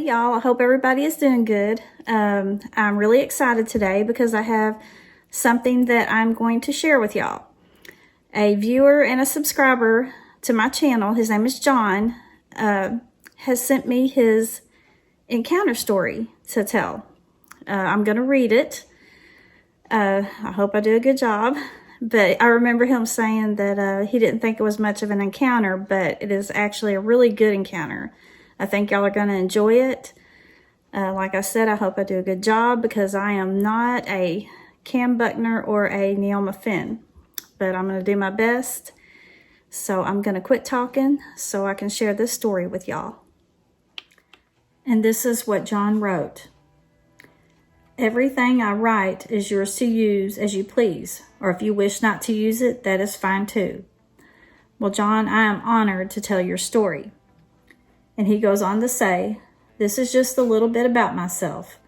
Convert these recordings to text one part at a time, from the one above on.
y'all. I hope everybody is doing good. I'm really excited today because I have something that I'm going to share with y'all. A viewer and a subscriber to my channel, his name is John, has sent me his encounter story to tell. I'm going to read it. I hope I do a good job. But I remember him saying that he didn't think it was much of an encounter, but it is actually a really good encounter. I think y'all are going to enjoy it. Like I said, I hope I do a good job because I am not a Cam Buckner or a Neoma Finn, but I'm going to do my best. So I'm going to quit talking so I can share this story with y'all. And this is what John wrote. Everything I write is yours to use as you please, or if you wish not to use it, that is fine too. Well, John, I am honored to tell your story. And he goes on to say, this is just a little bit about myself.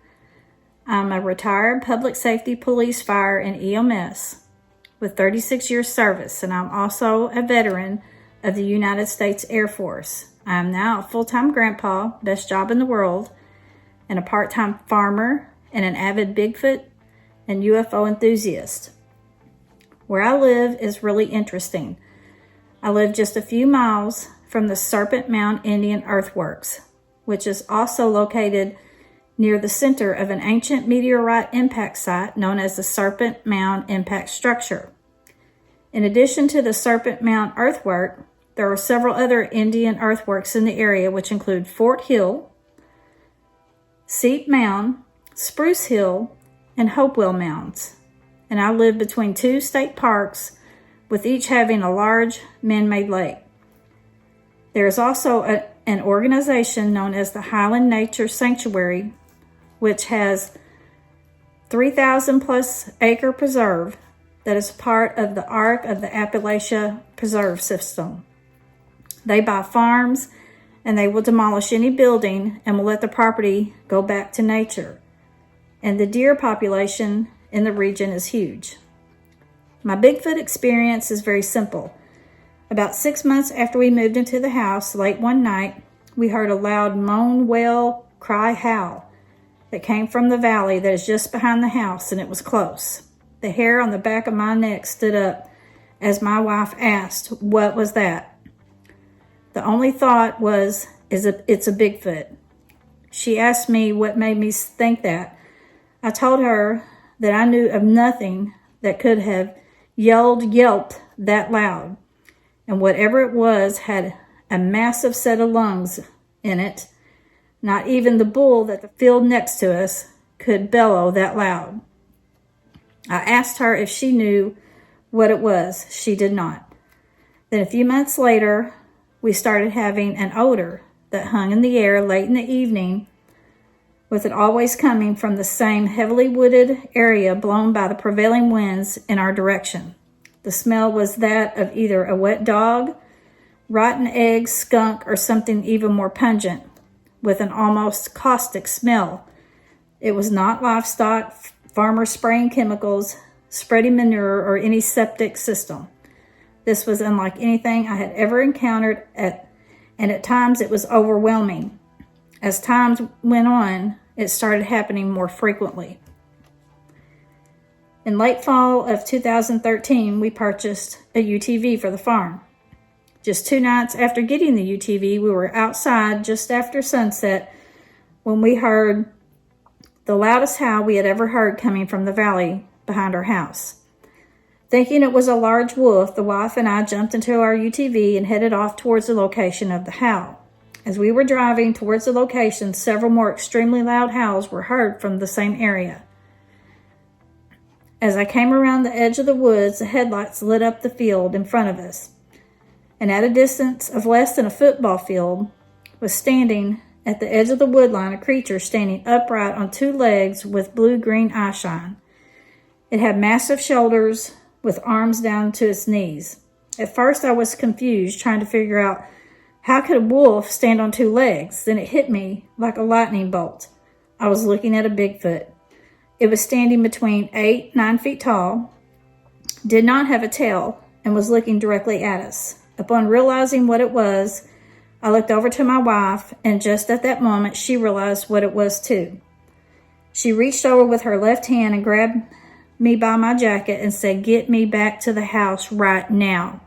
I'm a retired public safety, police, fire, and EMS with 36 years service, and I'm also a veteran of the United States Air Force. I am now a full-time grandpa, best job in the world, and a part-time farmer, and an avid Bigfoot and UFO enthusiast. Where I live is really interesting. I live just a few miles from the Serpent Mound Indian Earthworks, which is also located near the center of an ancient meteorite impact site known as the Serpent Mound Impact Structure. In addition to the Serpent Mound earthwork, there are several other Indian earthworks in the area, which include Fort Hill, Seep Mound, Spruce Hill, and Hopewell Mounds. And I live between two state parks, with each having a large man-made lake. There is also an organization known as the Highland Nature Sanctuary, which has 3,000 plus acre preserve that is part of the Arc of the Appalachia Preserve System. They buy farms and they will demolish any building and will let the property go back to nature. And the deer population in the region is huge. My Bigfoot experience is very simple. About 6 months after we moved into the house, late one night, we heard a loud moan, wail, cry, howl that came from the valley that is just behind the house, and it was close. The hair on the back of my neck stood up as my wife asked, "What was that?" The only thought was, it's a Bigfoot. She asked me what made me think that. I told her that I knew of nothing that could have yelped that loud. And whatever it was had a massive set of lungs in it. Not even the bull at the field next to us could bellow that loud. I asked her if she knew what it was. She did not. Then a few months later, we started having an odor that hung in the air late in the evening, with it always coming from the same heavily wooded area blown by the prevailing winds in our direction. The smell was that of either a wet dog, rotten eggs, skunk, or something even more pungent, with an almost caustic smell. It was not livestock, farmers spraying chemicals, spreading manure, or any septic system. This was unlike anything I had ever encountered, and at times it was overwhelming. As time went on, it started happening more frequently. In late fall of 2013, we purchased a UTV for the farm. Just 2 nights after getting the UTV, we were outside just after sunset when we heard the loudest howl we had ever heard coming from the valley behind our house. Thinking it was a large wolf, the wife and I jumped into our UTV and headed off towards the location of the howl. As we were driving towards the location, several more extremely loud howls were heard from the same area. As I came around the edge of the woods, the headlights lit up the field in front of us. And at a distance of less than a football field was standing at the edge of the woodline a creature standing upright on 2 legs with blue-green eyeshine. It had massive shoulders with arms down to its knees. At first I was confused, trying to figure out how could a wolf stand on 2 legs. Then it hit me like a lightning bolt. I was looking at a Bigfoot. It was standing between 8-9 feet tall, did not have a tail, and was looking directly at us. Upon realizing what it was, I looked over to my wife, and just at that moment, she realized what it was too. She reached over with her left hand and grabbed me by my jacket and said, "Get me back to the house right now."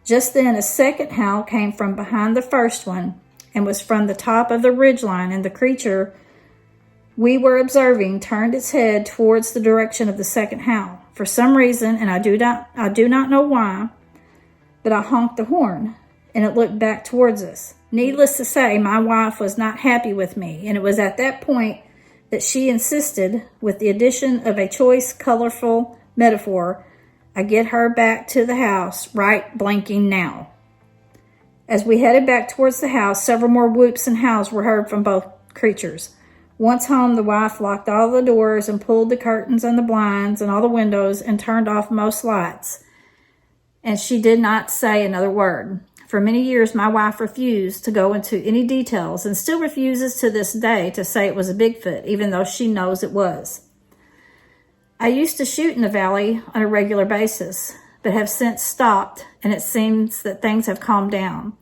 Just then, a second howl came from behind the first one and was from the top of the ridgeline, and the creature we were observing turned its head towards the direction of the second howl. For some reason, and I do not know why, but I honked the horn, and it looked back towards us. Needless to say, my wife was not happy with me, and it was at that point that she insisted, with the addition of a choice, colorful metaphor, I get her back to the house, right blanking now. As we headed back towards the house, several more whoops and howls were heard from both creatures. Once home, the wife locked all the doors and pulled the curtains and the blinds and all the windows and turned off most lights. And she did not say another word. For many years, my wife refused to go into any details and still refuses to this day to say it was a Bigfoot, even though she knows it was. I used to shoot in the valley on a regular basis, but have since stopped, and it seems that things have calmed down.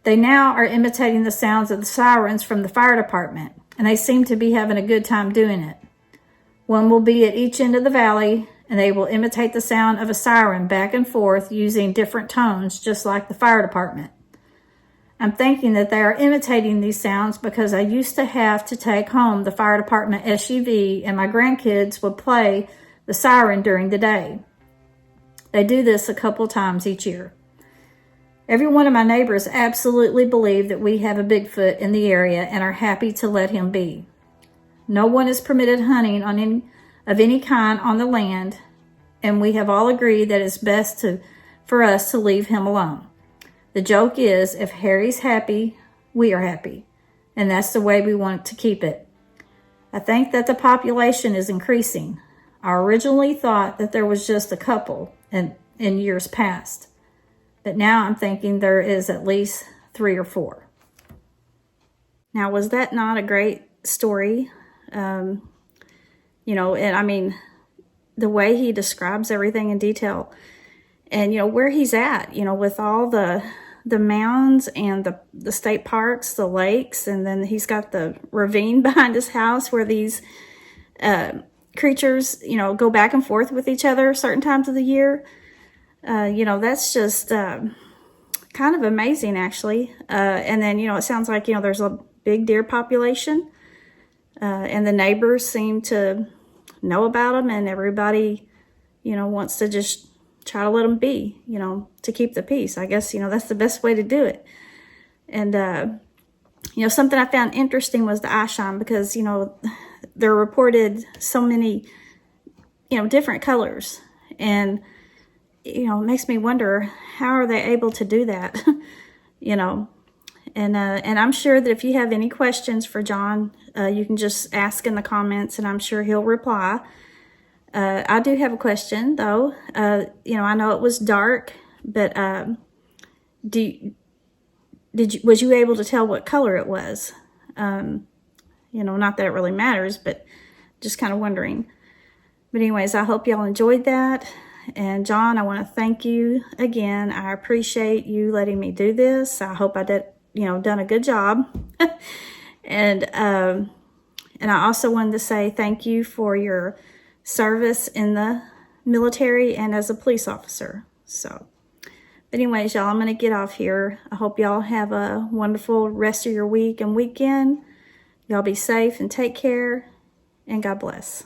They now are imitating the sounds of the sirens from the fire department, and they seem to be having a good time doing it. One will be at each end of the valley, and they will imitate the sound of a siren back and forth using different tones, just like the fire department. I'm thinking that they are imitating these sounds because I used to have to take home the fire department SUV, and my grandkids would play the siren during the day. They do this a couple times each year. Every one of my neighbors absolutely believe that we have a Bigfoot in the area and are happy to let him be. No one is permitted hunting of any kind on the land, and we have all agreed that it's best for us to leave him alone. The joke is, if Harry's happy, we are happy, and that's the way we want to keep it. I think that the population is increasing. I originally thought that there was just a couple in years past. But now I'm thinking there is at least 3 or 4. Now, was that not a great story? And I mean, the way he describes everything in detail and, where he's at, with all the mounds and the state parks, the lakes, and then he's got the ravine behind his house where these creatures, go back and forth with each other certain times of the year. That's just kind of amazing, actually. And then, it sounds like, there's a big deer population. And the neighbors seem to know about them, and everybody, wants to just try to let them be, to keep the peace. I guess, that's the best way to do it. And, something I found interesting was the eyeshine because, they're reported so many, different colors. And it makes me wonder, how are they able to do that? And I'm sure that if you have any questions for John, you can just ask in the comments, and I'm sure he'll reply. I do have a question though. I know it was dark, but was you able to tell what color it was? Not that it really matters, but just kind of wondering. But anyways, I hope y'all enjoyed that. And John, I want to thank you again. I appreciate you letting me do this. I hope I did, done a good job. And I also wanted to say thank you for your service in the military and as a police officer. So, but anyways, y'all, I'm going to get off here. I hope y'all have a wonderful rest of your week and weekend. Y'all be safe and take care, and God bless.